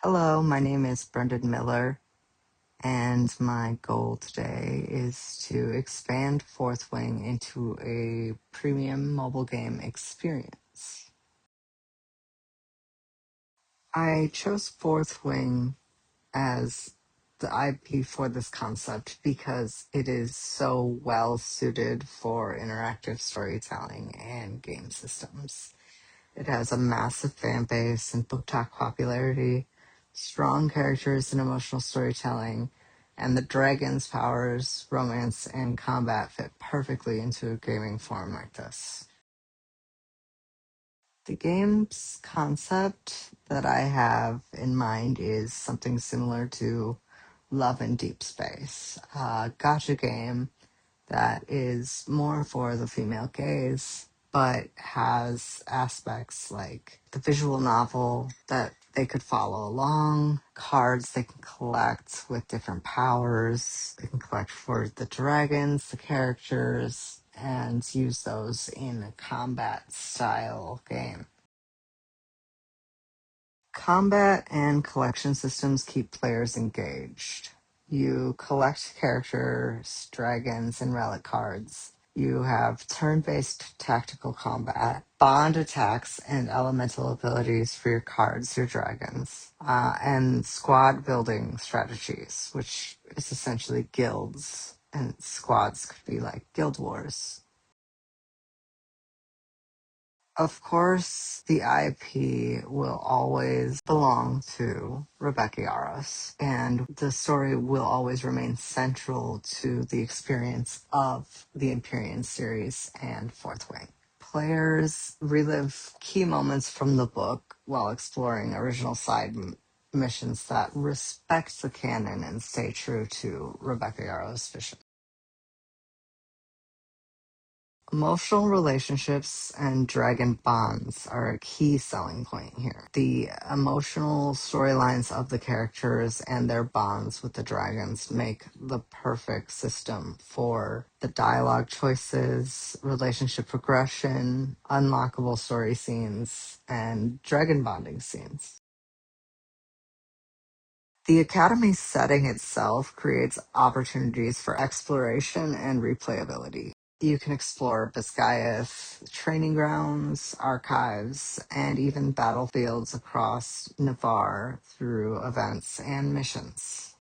Hello, my name is Brendan Miller, and my goal today is to expand Fourth Wing into a premium mobile game experience. I chose Fourth Wing as the IP for this concept because it is so well suited for interactive storytelling and game systems. It has a massive fan base and book talk popularity, strong characters and emotional storytelling, and the dragon's powers, romance, and combat fit perfectly into a gaming form like this. The game's concept that I have in mind is something similar to Love in Deep Space, a gacha game that is more for the female gaze, but has aspects like the visual novel that they could follow along, cards they can collect with different powers, they can collect for the dragons, the characters, and use those in a combat style game. Combat and collection systems keep players engaged. You collect characters, dragons, and relic cards. You have turn based tactical combat, bond attacks, and elemental abilities for your cards, your dragons, and squad building strategies, which is essentially guilds, and squads could be like guild wars. Of course, the IP will always belong to Rebecca Yaros, and the story will always remain central to the experience of the Empyrean series and Fourth Wing. Players relive key moments from the book while exploring original missions that respect the canon and stay true to Rebecca Yaros' vision. Emotional relationships and dragon bonds are a key selling point here. The emotional storylines of the characters and their bonds with the dragons make the perfect system for the dialogue choices, relationship progression, unlockable story scenes, and dragon bonding scenes. The Academy setting itself creates opportunities for exploration and replayability. You can explore Biscayath, training grounds, archives, and even battlefields across Navarre through events and missions.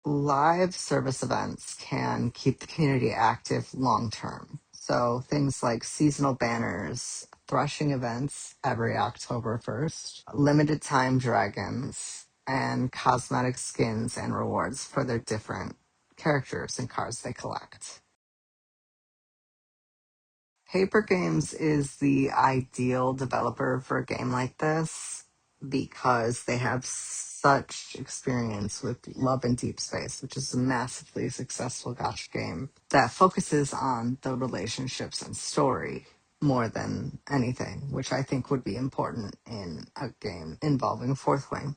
Live service events can keep the community active long term. So things like seasonal banners, threshing events every October 1st, limited time dragons, and cosmetic skins and rewards for their different characters and cards they collect. Paper Games is the ideal developer for a game like this because they have such experience with Love in Deep Space, which is a massively successful gacha game that focuses on the relationships and story more than anything, which I think would be important in a game involving Fourth Wing.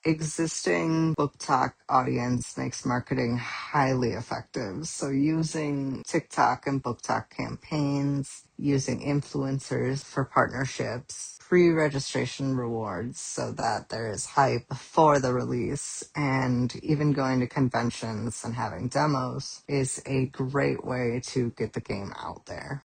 Existing book talk audience makes marketing highly effective. So using TikTok and book talk campaigns, using influencers for partnerships, pre-registration rewards so that there is hype for the release, and even going to conventions and having demos is a great way to get the game out there.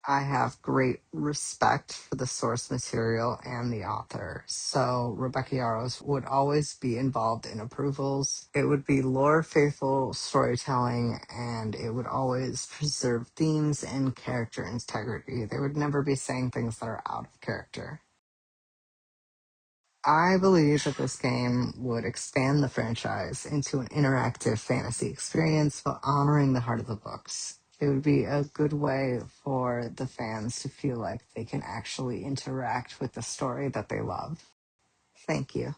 I have great respect for the source material and the author. So Rebecca Yaros would always be involved in approvals. It would be lore faithful storytelling, and it would always preserve themes and character integrity. They would never be saying things that are out of character. I believe that this game would expand the franchise into an interactive fantasy experience while honoring the heart of the books. It would be a good way for the fans to feel like they can actually interact with the story that they love. Thank you.